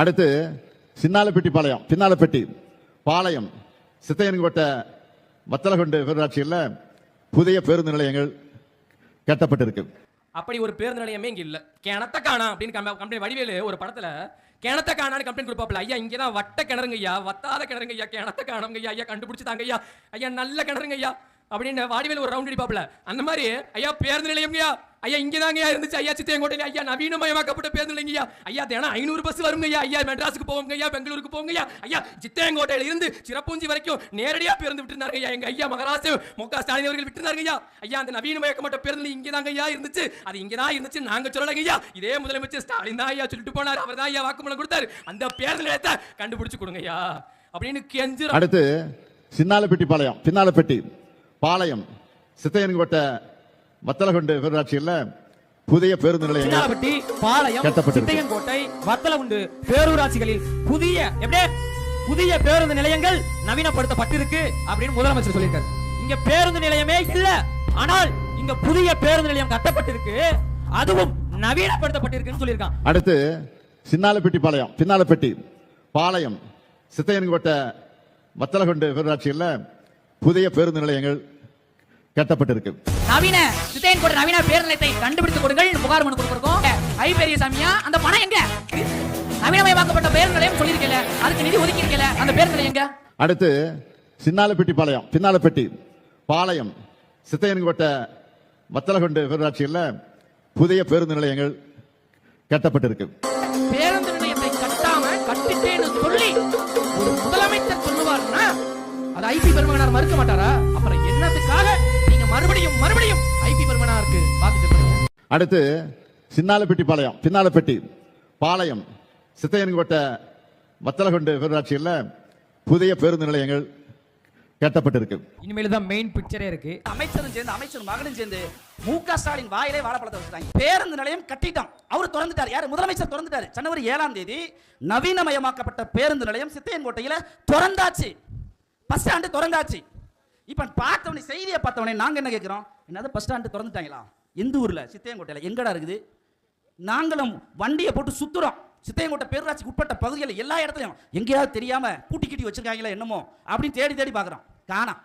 அடுத்து சின்னாலப்பட்டி பாளையம், பின்னாலப்பட்டி பாளையம், சித்தையன்கோட்டை, வத்தலகுண்டு பேரூராட்சியில் புதிய பேருந்து நிலையங்கள் கட்டப்பட்டிருக்கு. அப்படி ஒரு பேருந்து நிலையமே இங்க இல்ல. கிணத்த காணா அப்படின்னு கம்ப்ளைண்ட் வடிவேலு ஒரு படத்துல கிணத்த காணான்னு கம்ப்ளைண்ட் கொடுப்பாப்ல. ஐயா இங்கதான் வட்ட கிணறுங்க ஐயா, வத்தாத கிணறுங்க ஐயா, கிணத்த காணங்க ஐயா, ஐயா கண்டுபிடிச்சுதாங்க ஐயா, ஐயா நல்ல கிணறுங்க ஐயா அப்படின்னு வடிவேலு ஒரு ரவுண்ட் அடிப்பாப்ல. அந்த மாதிரி ஐயா பேருந்து நிலையம்ங்கய்யா, ஐயா இங்கதாங்க இருந்துச்சு ஐயா சித்தையங்கோட்டையில, ஐயா நவீனமயமாக்கப்பட்ட பேருந்து நிலையங்கய்யா, ஐயா தினம் 500 பஸ் வருங்க ஐயா, ஐயா மெட்ராஸுக்கு போவோங்க ஐயா, பெங்களூருக்கு போவோங்க ஐயா, ஐயா சித்தையங்கோட்டையில இருந்து சிறப்பூஞ்சி வரைக்கும் நேரடியா பேருந்து விட்டுருந்தாங்க ஐயா, எங்க ஐயா மகாராஷ்டிர மு.க. ஸ்டாலின் அவர்கள் விட்டுருந்தாங்க ஐயா, ஐயா அந்த நவீனமயமாக்கப்பட்ட பேருந்து இங்கதாங்க ஐயா இருந்துச்சு, அது இங்கதான் இருந்துச்சு நாங்க சொல்லலைங்க ஐயா, இதே முதலமைச்சர் ஸ்டாலின் தான் ஐயா சொல்லிட்டு போனார், அவர் தான் ஐயா வாக்குமூலம் கொடுத்தாரு, அந்த பேருந்து நிலையத்தை கண்டுபிடிச்சு கொடுங்க ஐயா அப்படின்னு கெஞ்சு. அடுத்து சின்னாலப்பட்டி பாளையம், பின்னாலப்பட்டி பாளையம், சித்தையன்கோட்டை, வத்தலகுண்டு பேரூராட்சியில் புதிய பேருந்து நிலையங்கள் சித்தையன்கோட்டை, வத்தலகுண்டு பேரூராட்சிகளில் புதிய பேருந்து நிலையங்கள் நவீனப்படுத்தப்பட்டிருக்கு அப்படின்னு முதலமைச்சர் சொல்லியிருக்காரு. இங்க பேருந்து நிலையமே இல்ல, ஆனால் இங்க புதிய பேருந்து நிலையம் கட்டப்பட்டிருக்கு, அதுவும் நவீனப்படுத்தப்பட்டிருக்குன்னு சொல்லியிருக்காங்க. அடுத்து சின்னாலப்பட்டி பாளையம், பின்னாலப்பட்டி பாளையம், சித்தையன்கோட்டை, வத்தலகுண்டு பேரூராட்சியில் புதிய பேருந்து நிலையங்கள் கட்டப்பட்டிருக்கு. நவீன சித்தையன்கோட்டை நவீன பேருந்து நிலையத்தை கண்டுபிடித்து கொடுங்கள் புகார் மனு கொடுக்கிறோம். ஐ பெரியசாமியா அந்த பணம் எங்க? நவீனமயமாக்கப்பட்ட பேருந்து நிலையம் சொல்லியிருக்கல, அதுக்கு நிதி ஒதுக்கி இருக்கல, அந்த பேருந்து நிலையம் எங்க? அடுத்து சின்னாலப்பட்டி பாளையம், பின்னாலப்பட்டி பாளையம், சித்தையன்கோட்டை, வத்தலகுண்டு பேரூராட்சியில் புதிய பேருந்து நிலையங்கள் கட்டப்பட்டிருக்கு. பேருந்து நிலையத்தை கட்டாம கட்டிட்டேன்னு சொல்லி ஒரு முதலமைச்சர் சொல்லுவார்னா அது ஐபி பெருமகனார் மறுக்க மாட்டாரா? அப்புறம் என்னத்துக்காக நீங்க மறுபடியும் ஐபி பெருமகனாருக்கு வாக்கு சொல்றீங்க? அடுத்து சின்னாலப்பட்டி பாளையம், பின்னாலப்பட்டி பாளையம், சித்தையன்கோட்டை, வத்தலகுண்டு பேரூராட்சியில் புதிய பேருந்து நிலையங்கள் கட்டப்பட்டிருக்கு. இனிமேல் தான் மெயின் பிக்சரே இருக்கு. அமைச்சரும் சேர்ந்து அமைச்சர் மகனும் சேர்ந்து மு.க. ஸ்டாலின் வாயிலே வாழைப்பழத்தை வச்சுட்டாங்க. பேருந்து நிலையம் கட்டிட்டோம், அவர் திறந்துட்டார். யாரு? முதலமைச்சர் திறந்துட்டாரு. ஜனவரி 7ஆம் தேதி நவீனமயமாக்கப்பட்ட பேருந்து நிலையம் சித்தையன்கோட்டையில திறந்தாச்சு, பஸ் ஸ்டாண்டு திறந்தாச்சு. இப்ப பார்த்தவனே செய்தியை பார்த்தவனே நாங்க என்ன கேட்கிறோம்? என்னது பஸ் ஸ்டாண்டு திறந்துட்டாங்களா? எந்த ஊர்ல? சித்தையன்கோட்டையில. எங்கடா இருக்குது? நாங்களும் வண்டியை போட்டு சுத்துறோம். சித்தையன்கோட்டை பேரூராட்சிக்கு உட்பட்ட பகுதிகளில் எல்லா இடத்துலையும் எங்கேயாவது தெரியாம பூட்டி கிட்டி வச்சிருக்காங்களா என்னமோ அப்படின்னு தேடி பார்க்குறோம், காணோம்.